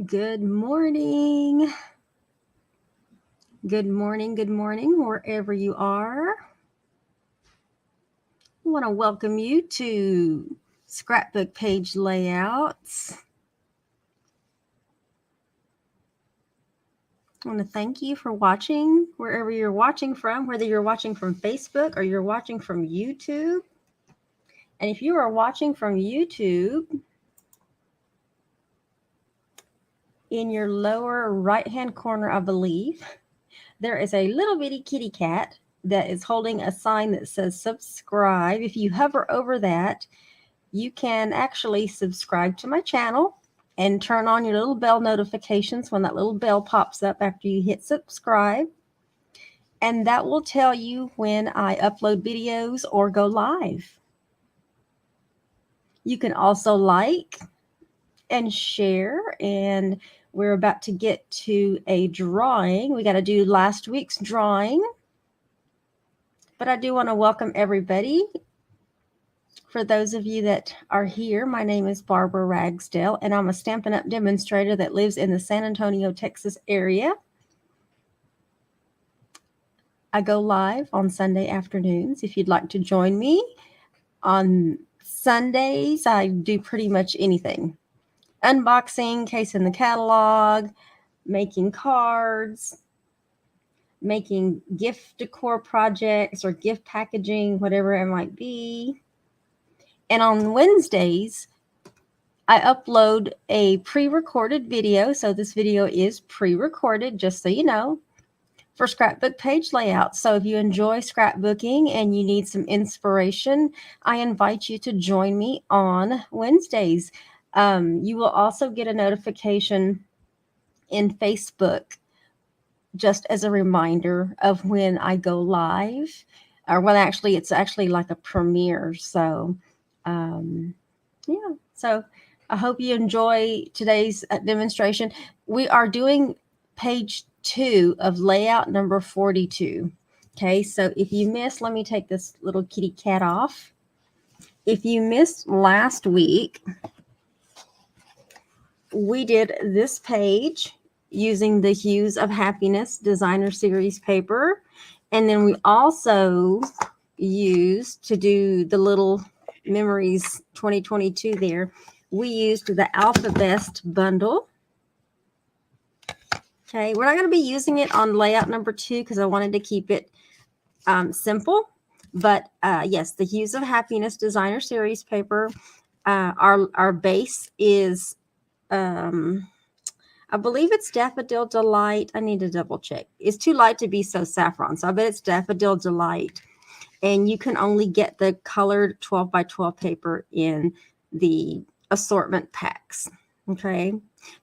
Good morning. Good morning, wherever you are. I want to welcome you to Scrapbook Page Layouts. I want to thank you for watching wherever you're watching from, whether you're watching from Facebook or you're watching from YouTube. And if you are watching from YouTube, in your lower right-hand corner, I believe, there is a little bitty kitty cat that is holding a sign that says subscribe. If you hover over that, you can actually subscribe to my channel and turn on your little bell notifications when that little bell pops up after you hit subscribe. And that will tell you when I upload videos or go live. You can also like and share, and we're about to get to a drawing. We got to do last week's drawing. But I do want to welcome everybody. For those of you that are here, my name is Barbara Ragsdale, and I'm a Stampin' Up! Demonstrator that lives in the San Antonio, Texas area. I go live on Sunday afternoons. If you'd like to join me on Sundays, I do pretty much anything. Unboxing, case in the catalog, making cards, making gift decor projects or gift packaging, whatever it might be. And on Wednesdays, I upload a pre-recorded video. So this video is pre-recorded, just so you know, for Scrapbook Page Layout. So if you enjoy scrapbooking and you need some inspiration, I invite you to join me on Wednesdays. You will also get a notification in Facebook just as a reminder of when I go live, or when it's actually like a premiere. So yeah, so I hope you enjoy today's demonstration. We are doing page 2 of layout number 42. Okay, so if you missed, let me take this little kitty cat off. If you missed last week, we did this page using the Hues of Happiness Designer Series paper. And then we also used, to do the little Memories 2022 there, we used the Alphabest bundle. Okay, we're not going to be using it on layout number 2 because I wanted to keep it simple. But yes, the Hues of Happiness Designer Series paper. Our base is, I believe it's Daffodil Delight. I need to double check. It's too light to be so saffron, so I bet it's Daffodil Delight. And you can only get the colored 12 by 12 paper in the assortment packs. Okay,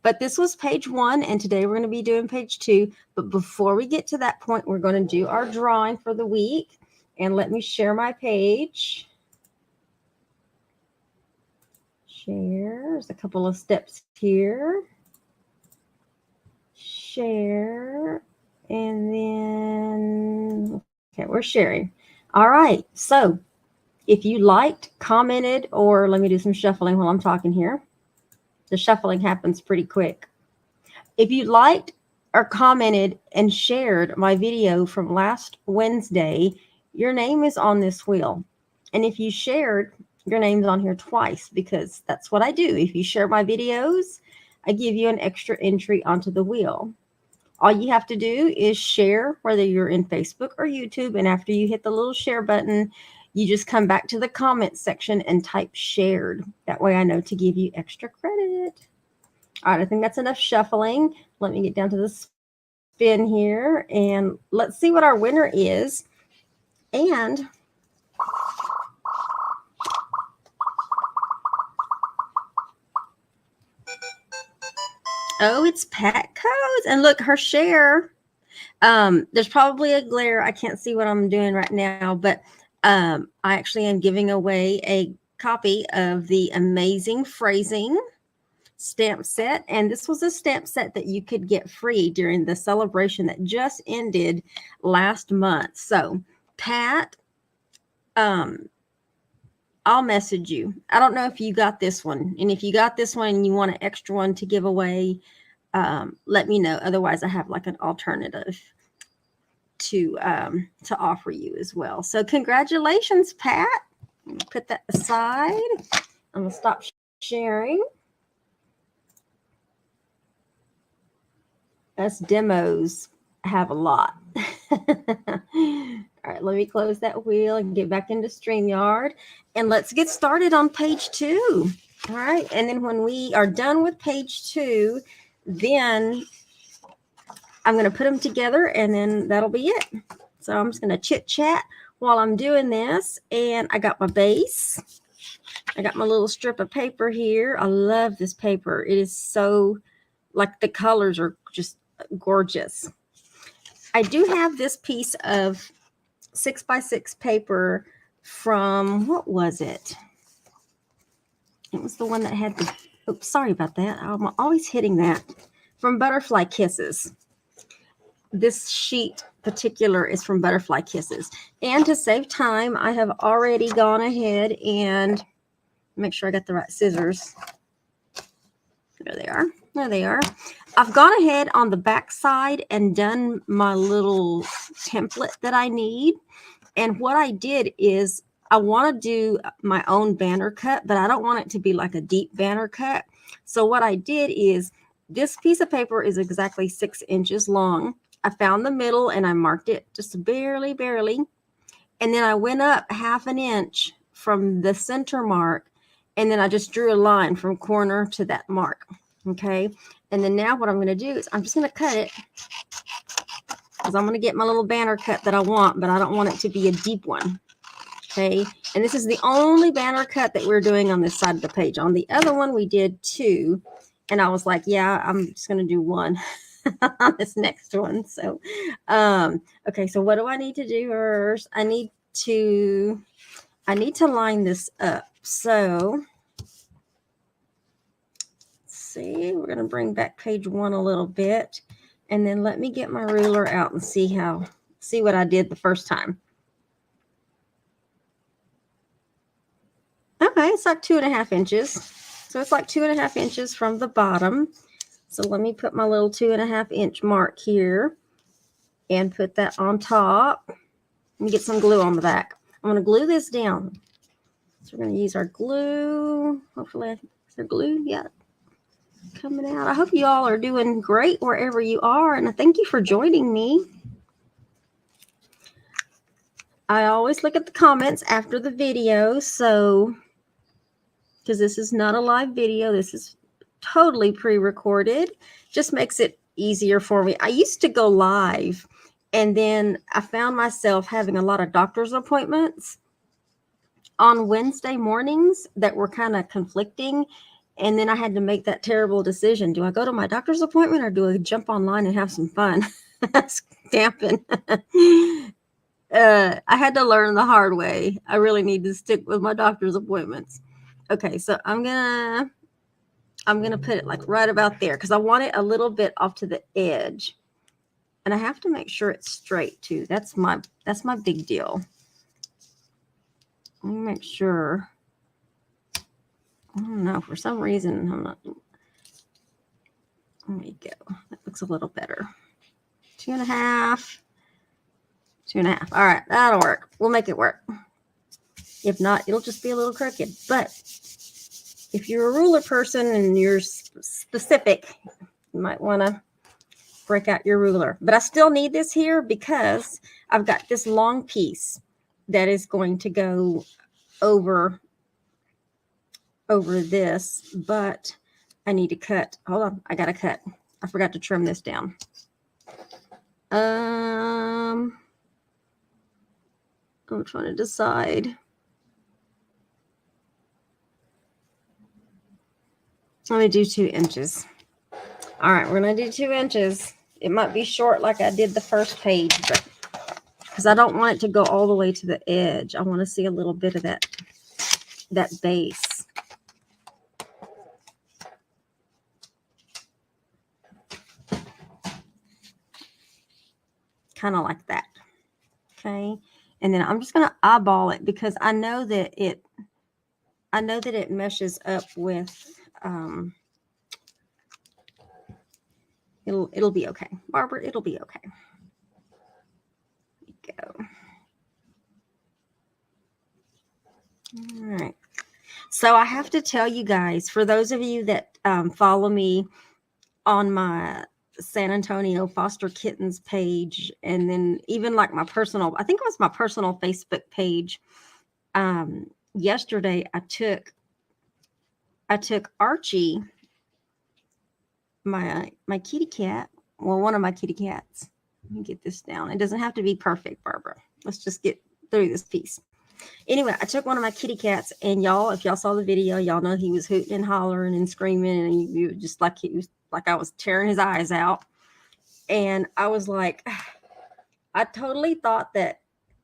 but this was page 1, and today we're going to be doing page 2. But before we get to that point, we're going to do our drawing for the week. And let me share my page. Share. There's a couple of steps here. Share. And then, okay, we're sharing. All right, so if you liked, commented, or let me do some shuffling while I'm talking here. The shuffling happens pretty quick. If you liked or commented and shared my video from last Wednesday, your name is on this wheel. And if you shared, your name's on here twice, because that's what I do. If you share my videos, I give you an extra entry onto the wheel. All you have to do is share, whether you're in Facebook or YouTube. And after you hit the little share button, you just come back to the comments section and type shared. That way I know to give you extra credit. All right, I think that's enough shuffling. Let me get down to the spin here, and let's see what our winner is. And oh, it's Pat Codes. And look, her share. There's probably a glare. I can't see what I'm doing right now, but I actually am giving away a copy of the Amazing Phrasing stamp set. And this was a stamp set that you could get free during the celebration that just ended last month. So, Pat, I'll message you. I don't know if you got this one. And if you got this one and you want an extra one to give away, let me know. Otherwise, I have like an alternative to offer you as well. So congratulations, Pat. Put that aside. I'm gonna stop sharing. Us demos have a lot. All right, let me close that wheel and get back into StreamYard. And let's get started on page 2. All right, and then when we are done with page 2, then I'm going to put them together and then that'll be it. So I'm just going to chit chat while I'm doing this. And I got my base. I got my little strip of paper here. I love this paper. It is so, like, the colors are just gorgeous. I do have this piece of 6x6 paper from, what was it? It was the one that had the, oops, sorry about that. I'm always hitting that. From Butterfly Kisses. This sheet particular is from Butterfly Kisses. And to save time, I have already gone ahead and make sure I got the right scissors. There they are. There they are. I've gone ahead on the back side and done my little template that I need. And what I did is I want to do my own banner cut, but I don't want it to be like a deep banner cut. So what I did is this piece of paper is exactly 6 inches long. I found the middle and I marked it just barely. And then I went up 1/2 inch from the center mark. And then I just drew a line from corner to that mark. Okay. And then now what I'm going to do is I'm just going to cut it because I'm going to get my little banner cut that I want, but I don't want it to be a deep one. Okay. And this is the only banner cut that we're doing on this side of the page. On the other one, we did 2. And I was like, yeah, I'm just going to do 1 on this next one. So, okay. So what do I need to do first? I need to line this up. So see, we're going to bring back page 1 a little bit, and then let me get my ruler out and see what I did the first time. Okay, it's like 2.5 inches. So it's like 2.5 inches from the bottom. So let me put my little 2.5 inch mark here and put that on top. Let me get some glue on the back. I'm going to glue this down. So we're going to use our glue. Hopefully, is there glue? Yeah. Coming out. I hope you all are doing great wherever you are, and I thank you for joining me. I always look at the comments after the video, so because this is not a live video, this is totally pre-recorded. Just makes it easier for me. I used to go live, and then I found myself having a lot of doctor's appointments on Wednesday mornings that were kind of conflicting. And then I had to make that terrible decision. Do I go to my doctor's appointment or do I jump online and have some fun? Stamping. I had to learn the hard way. I really need to stick with my doctor's appointments. Okay, so I'm gonna put it like right about there because I want it a little bit off to the edge. And I have to make sure it's straight too. That's my big deal. Let me make sure. I don't know. For some reason, I'm not. There we go. That looks a little better. 2.5. 2.5. All right. That'll work. We'll make it work. If not, it'll just be a little crooked. But if you're a ruler person and you're specific, you might want to break out your ruler. But I still need this here because I've got this long piece that is going to go over this, but I need to cut. Hold on, I gotta cut. I forgot to trim this down. I'm trying to decide. Let me do 2 inches. All right, we're gonna do 2 inches. It might be short like I did the first page, but because I don't want it to go all the way to the edge. I want to see a little bit of that base. Kind of like that. Okay. And then I'm just going to eyeball it because I know that it meshes up with It'll be okay. Barbara, it'll be okay. There we go. All right. So I have to tell you guys, for those of you that follow me on my San Antonio foster kittens page, and then even like my personal, I think it was my personal Facebook page. Yesterday I took Archie, my kitty cat, well, one of my kitty cats. Let me get this down. It doesn't have to be perfect, Barbara. Let's just get through this piece. Anyway, I took one of my kitty cats, and y'all, if y'all saw the video, y'all know he was hooting and hollering and screaming, and you just like he was like I was tearing his eyes out. And I was like, I totally thought that,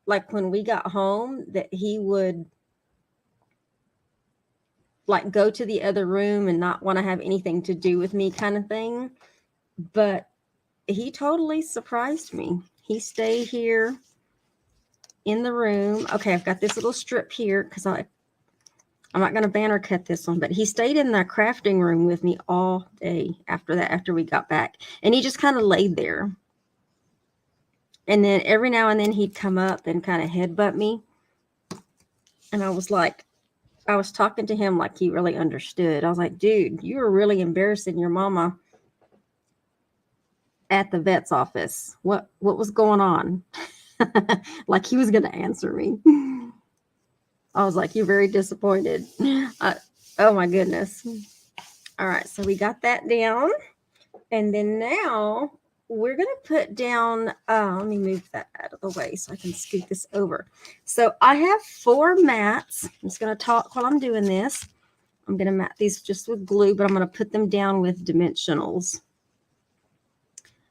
like, when we got home, that he would like go to the other room and not want to have anything to do with me, kind of thing. But he totally surprised me. He stayed here in the room. Okay, I've got this little strip here because I'm not going to banner cut this one, but he stayed in the crafting room with me all day after that, after we got back. And he just kind of laid there. And then every now and then he'd come up and kind of headbutt me. And I was like, I was talking to him like he really understood. I was like, dude, you were really embarrassing your mama at the vet's office. What was going on? Like he was going to answer me. I was like, you're very disappointed. Oh my goodness. All right. So we got that down. And then now we're going to put down, let me move that out of the way so I can scoot this over. So I have 4 mats. I'm just going to talk while I'm doing this. I'm going to mat these just with glue, but I'm going to put them down with dimensionals.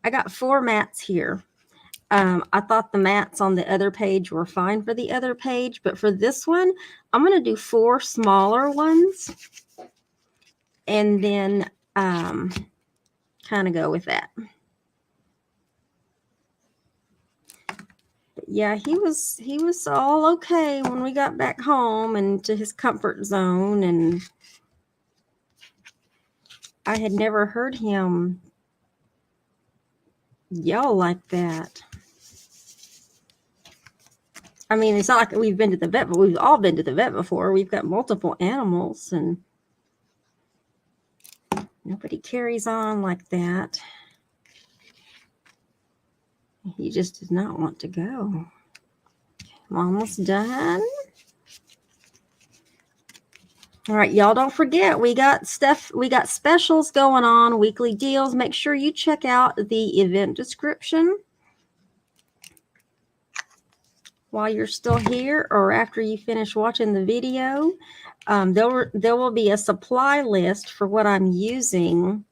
I got 4 mats here. I thought the mats on the other page were fine for the other page, but for this one, I'm going to do 4 smaller ones and then kind of go with that. But yeah, he was all okay when we got back home and to his comfort zone, and I had never heard him yell like that. I mean, it's not like we've been to the vet, but we've all been to the vet before. We've got multiple animals, and nobody carries on like that. He just did not want to go. I'm almost done. All right, y'all, don't forget, we got specials going on, weekly deals. Make sure you check out the event description while you're still here or after you finish watching the video. There will be a supply list for what I'm using.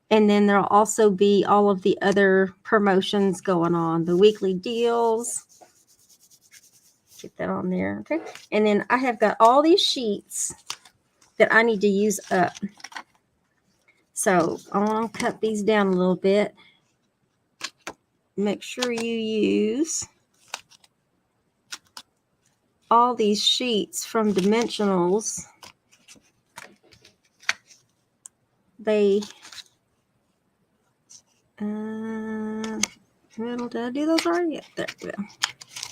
And then there'll also be all of the other promotions going on, the weekly deals. Get that on there, okay? And then I have got all these sheets that I need to use up. So I want to cut these down a little bit. Make sure you use all these sheets from Dimensionals. They did I do those already? Yeah, there we go.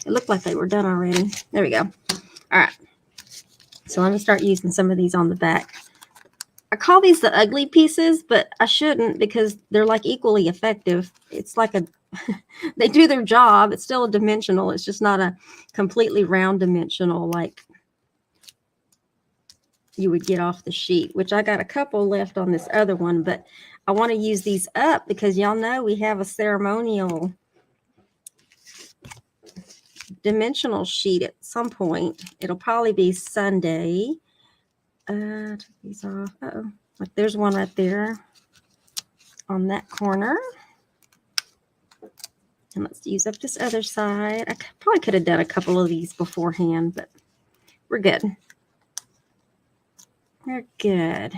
It looked like they were done already. There we go. All right. So let me start using some of these on the back. I call these the ugly pieces, but I shouldn't because they're like equally effective. It's like they do their job. It's still a dimensional. It's just not a completely round dimensional like you would get off the sheet, which I got a couple left on this other one, but I want to use these up because y'all know we have a ceremonial dimensional sheet at some point. It'll probably be Sunday. Take these off. Uh-oh. Like there's one right there on that corner. And let's use up this other side. I probably could have done a couple of these beforehand, but we're good. We're good.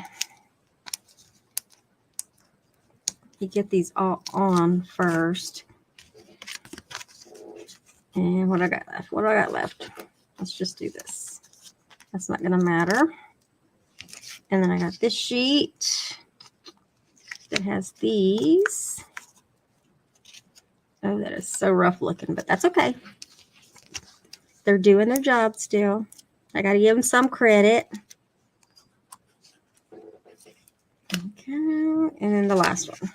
You get these all on first. And what I got left? What do I got left? Let's just do this. That's not going to matter. And then I got this sheet. that has these. Oh, that is so rough looking, but that's okay. They're doing their job still. I got to give them some credit. Okay, and then the last one.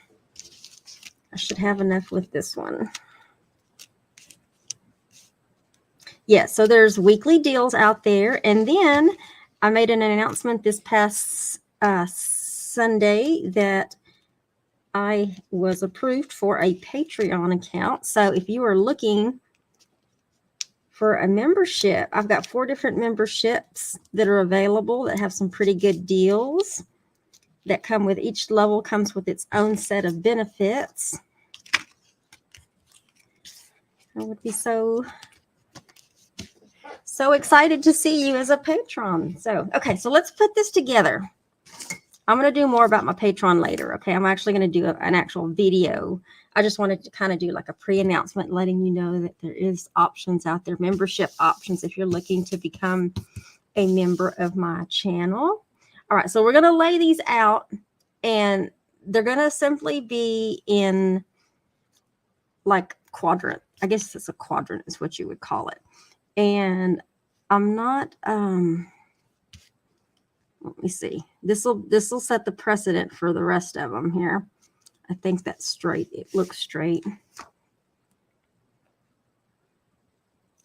I should have enough with this one. Yeah, so there's weekly deals out there. And then I made an announcement this past Sunday that I was approved for a Patreon account. So if you are looking for a membership, I've got 4 different memberships that are available that have some pretty good deals that come with each level, comes with its own set of benefits. I would be so excited to see you as a patron. So, okay, so let's put this together. I'm going to do more about my Patreon later, okay? I'm actually going to do an actual video. I just wanted to kind of do like a pre-announcement letting you know that there is options out there, membership options if you're looking to become a member of my channel. All right, so we're going to lay these out, and they're going to simply be in like quadrant. I guess it's a quadrant is what you would call it. And I'm not, let me see. This will set the precedent for the rest of them here. I think that's straight. It looks straight.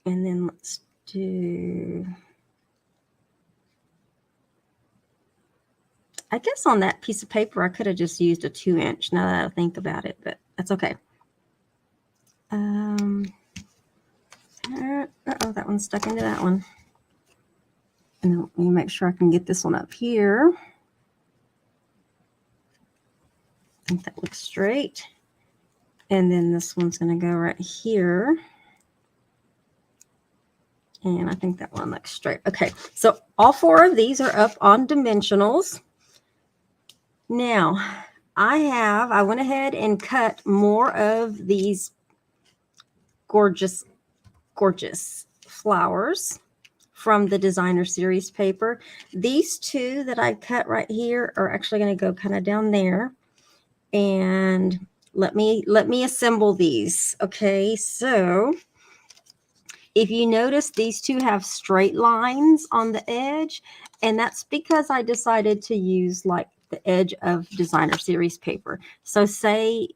And then let's do, I guess on that piece of paper, I could have just used a 2-inch now that I think about it, but that's okay. Uh-oh, that one's stuck into that one. And then let me make sure I can get this one up here. I think that looks straight. And then this one's going to go right here. And I think that one looks straight. Okay, so all 4 of these are up on dimensionals. Now, I went ahead and cut more of these gorgeous flowers from the designer series paper. These 2 that I cut right here are actually going to go kind of down there. And let me assemble these. Okay, so if you notice, these 2 have straight lines on the edge, and that's because I decided to use like the edge of designer series paper. So say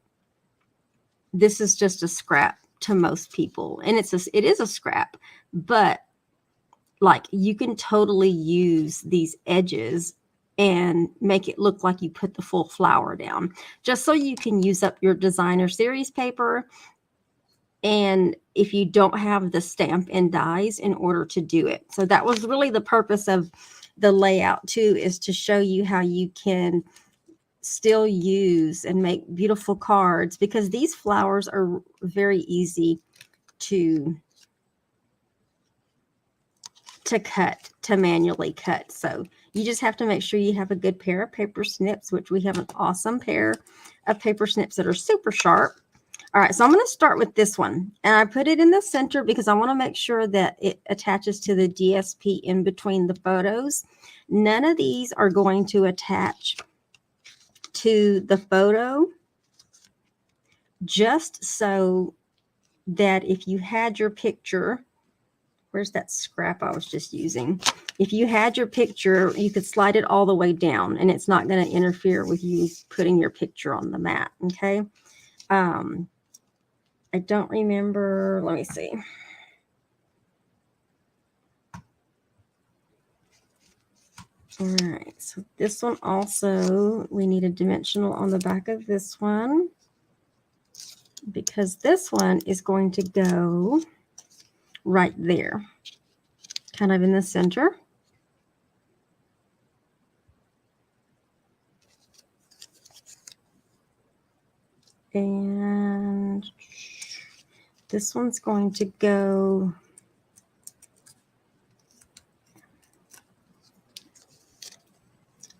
this is just a scrap to most people, and it is a scrap, but like you can totally use these edges and make it look like you put the full flower down, just so you can use up your designer series paper. And if you don't have the stamp and dies in order to do it. So that was really the purpose of the layout too, is to show you how you can still use and make beautiful cards, because these flowers are very easy to cut, to manually cut. So you just have to make sure you have a good pair of paper snips, which we have an awesome pair of paper snips that are super sharp. All right, so I'm going to start with this one, and I put it in the center because I want to make sure that it attaches to the DSP in between the photos. None of these are going to attach to the photo, just so that if you had your picture, where's that scrap I was just using? If you had your picture, you could slide it all the way down, and it's not going to interfere with you putting your picture on the mat, okay? I don't remember. Let me see. All right. So this one also, we need a dimensional on the back of this one, because this one is going to go right there, kind of in the center. And this one's going to go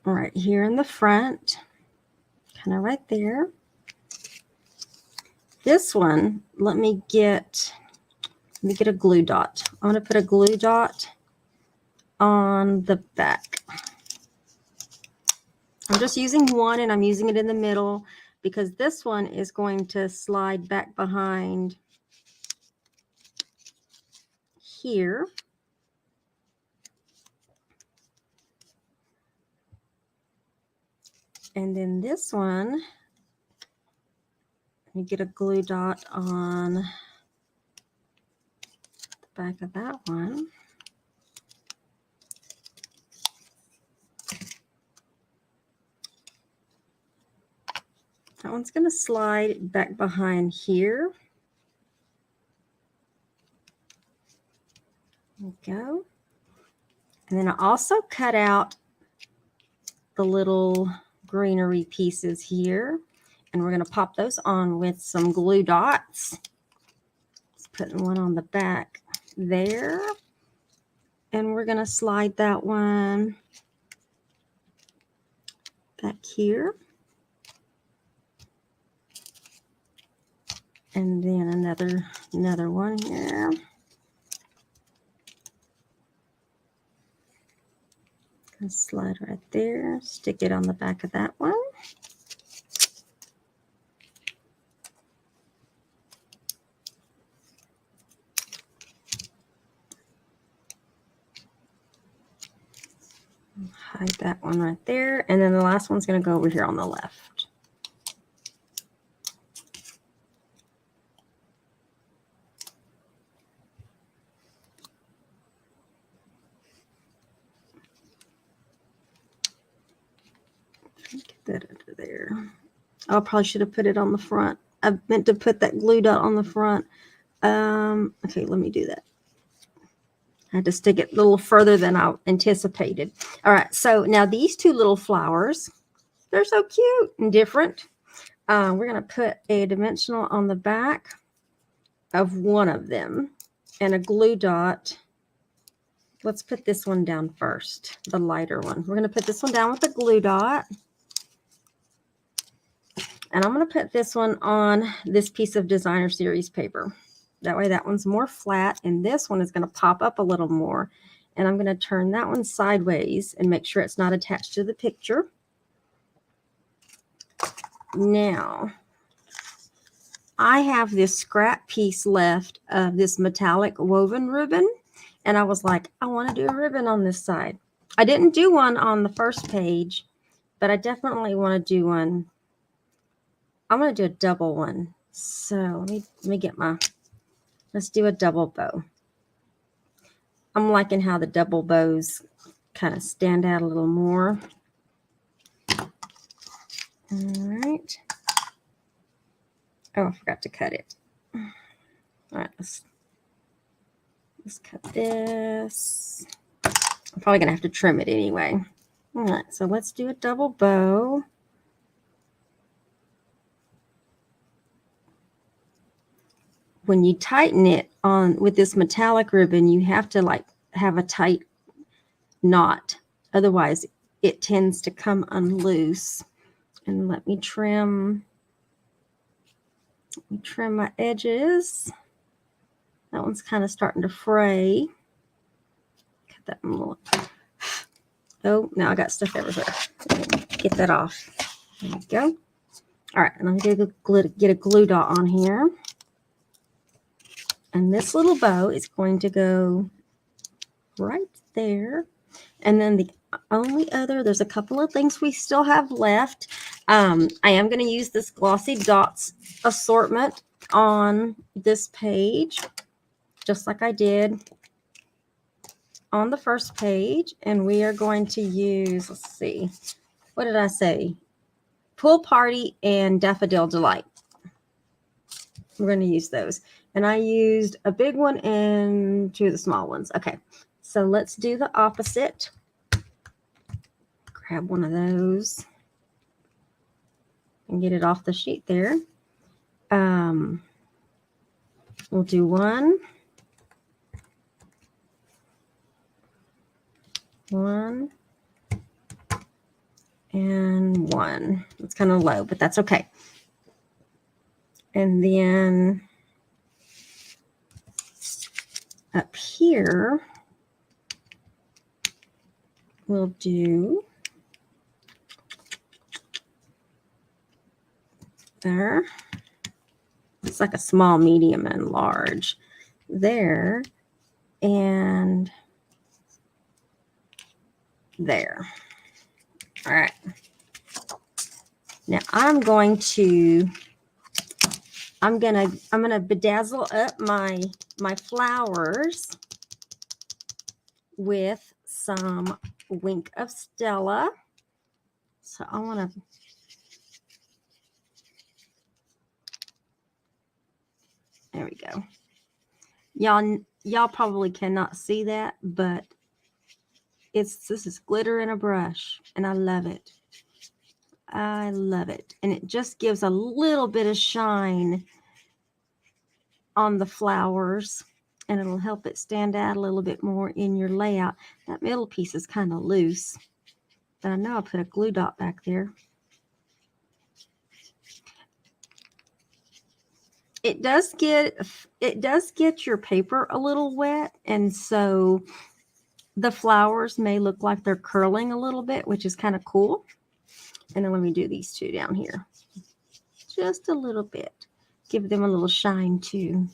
right here in the front, kind of right there. This one, let me get a glue dot. I'm going to put a glue dot on the back. I'm just using one and I'm using it in the middle because this one is going to slide back behind here. And then this one, you get a glue dot on the back of that one. That one's going to slide back behind here. There we go. And then I also cut out the little greenery pieces here. And we're going to pop those on with some glue dots. Just putting one on the back there. And we're going to slide that one back here. And then another one here. Gonna slide right there, stick it on the back of that one. Hide that one right there. And then the last one's going to go over here on the left. Get that under there. I probably should have put it on the front. I meant to put that glue dot on the front. Okay, let me do that. I had to stick it a little further than I anticipated. All right, so now these two little flowers, they're so cute and different. We're going to put a dimensional on the back of one of them and a glue dot. Let's put this one down first, the lighter one. We're going to put this one down with a glue dot. And I'm going to put this one on this piece of designer series paper. That way that one's more flat and this one is going to pop up a little more. And I'm going to turn that one sideways and make sure it's not attached to the picture. Now, I have this scrap piece left of this metallic woven ribbon. And I was like, I want to do a ribbon on this side. I didn't do one on the first page, but I definitely want to do one. I'm going to do a double one. So let me get my, let's do a double bow. I'm liking how the double bows kind of stand out a little more. All right. Oh, I forgot to cut it. All right, let's cut this. I'm probably going to have to trim it anyway. All right, so let's do a double bow. When you tighten it on with this metallic ribbon, you have to like have a tight knot. Otherwise, it tends to come unloose. And let me trim my edges. That one's kind of starting to fray. Cut that one a little. Oh, now I got stuff everywhere. Get that off. There we go. All right, and I'm going to get a glue dot on here. And this little bow is going to go right there. And then the only other, there's a couple of things we still have left. I am going to use this Glossy Dots assortment on this page, just like I did on the first page. And we are going to use, let's see, what did I say? Pool Party and Daffodil Delight. We're going to use those. And I used a big one and two of the small ones. Okay, so let's do the opposite. Grab one of those and get it off the sheet there. We'll do one. One. And one. It's kind of low, but that's okay. And then up here, we'll do There. It's like a small, medium, and large. There. And there. All right. Now I'm gonna bedazzle up my flowers with some Wink of Stella. So I want to there we go. Y'all probably cannot see that, but this is glitter in a brush, and I love it. I love it. And it just gives a little bit of shine on the flowers, and it'll help it stand out a little bit more in your layout. That middle piece is kind of loose, but I know I put a glue dot back there. It does get your paper a little wet, and so the flowers may look like they're curling a little bit, which is kind of cool. And then let me do these two down here. Just a little bit. Give them a little shine too.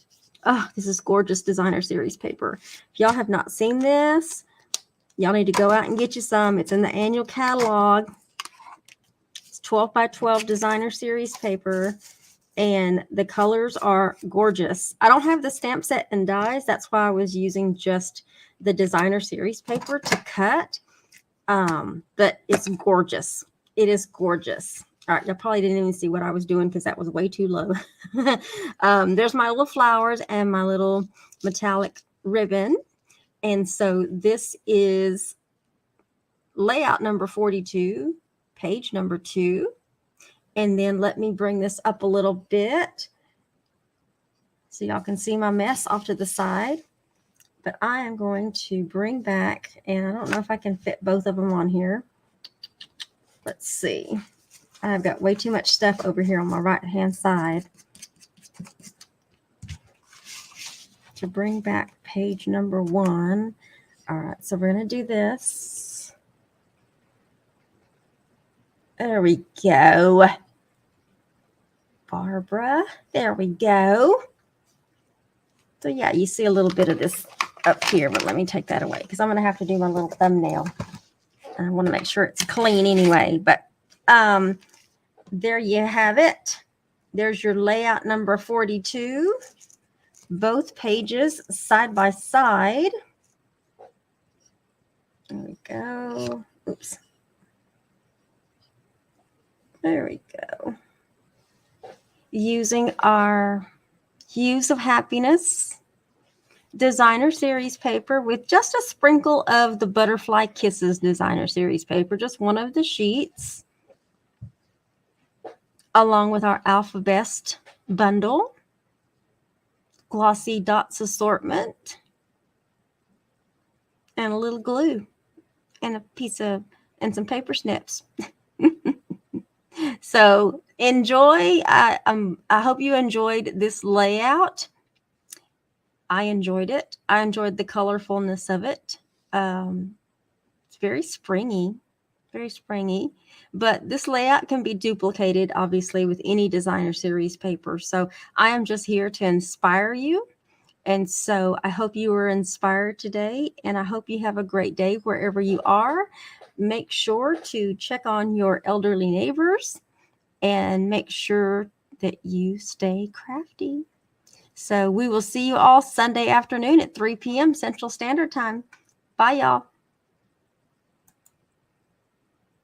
Oh, this is gorgeous designer series paper. If y'all have not seen this, y'all need to go out and get you some. It's in the annual catalog. It's 12 by 12 designer series paper. And the colors are gorgeous. I don't have the stamp set and dies. That's why I was using just the designer series paper to cut. But it's gorgeous. It is gorgeous. All right, y'all probably didn't even see what I was doing because that was way too low. There's my little flowers and my little metallic ribbon. And so this is layout number 42, page number 2. And then let me bring this up a little bit so y'all can see my mess off to the side. But I am going to bring back, and I don't know if I can fit both of them on here. Let's see. I've got way too much stuff over here on my right-hand side to bring back page number 1. All right, so we're going to do this. There we go. Barbara, there we go. So yeah, you see a little bit of this up here, but let me take that away because I'm going to have to do my little thumbnail. I want to make sure it's clean anyway, but there you have it. There's your layout number 42. Both pages side by side. There we go. Oops. There we go. Using our Hues of Happiness designer series paper with just a sprinkle of the Butterfly Kisses designer series paper, just one of the sheets, along with our Alphabest bundle, glossy dots assortment, and a little glue, and and some paper snips. So enjoy. I hope you enjoyed this layout. I enjoyed it. I enjoyed the colorfulness of it. It's very springy, but this layout can be duplicated, obviously, with any designer series paper. So I am just here to inspire you. And so I hope you were inspired today, and I hope you have a great day wherever you are. Make sure to check on your elderly neighbors and make sure that you stay crafty. So we will see you all Sunday afternoon at 3 p.m. Central Standard Time. Bye, y'all.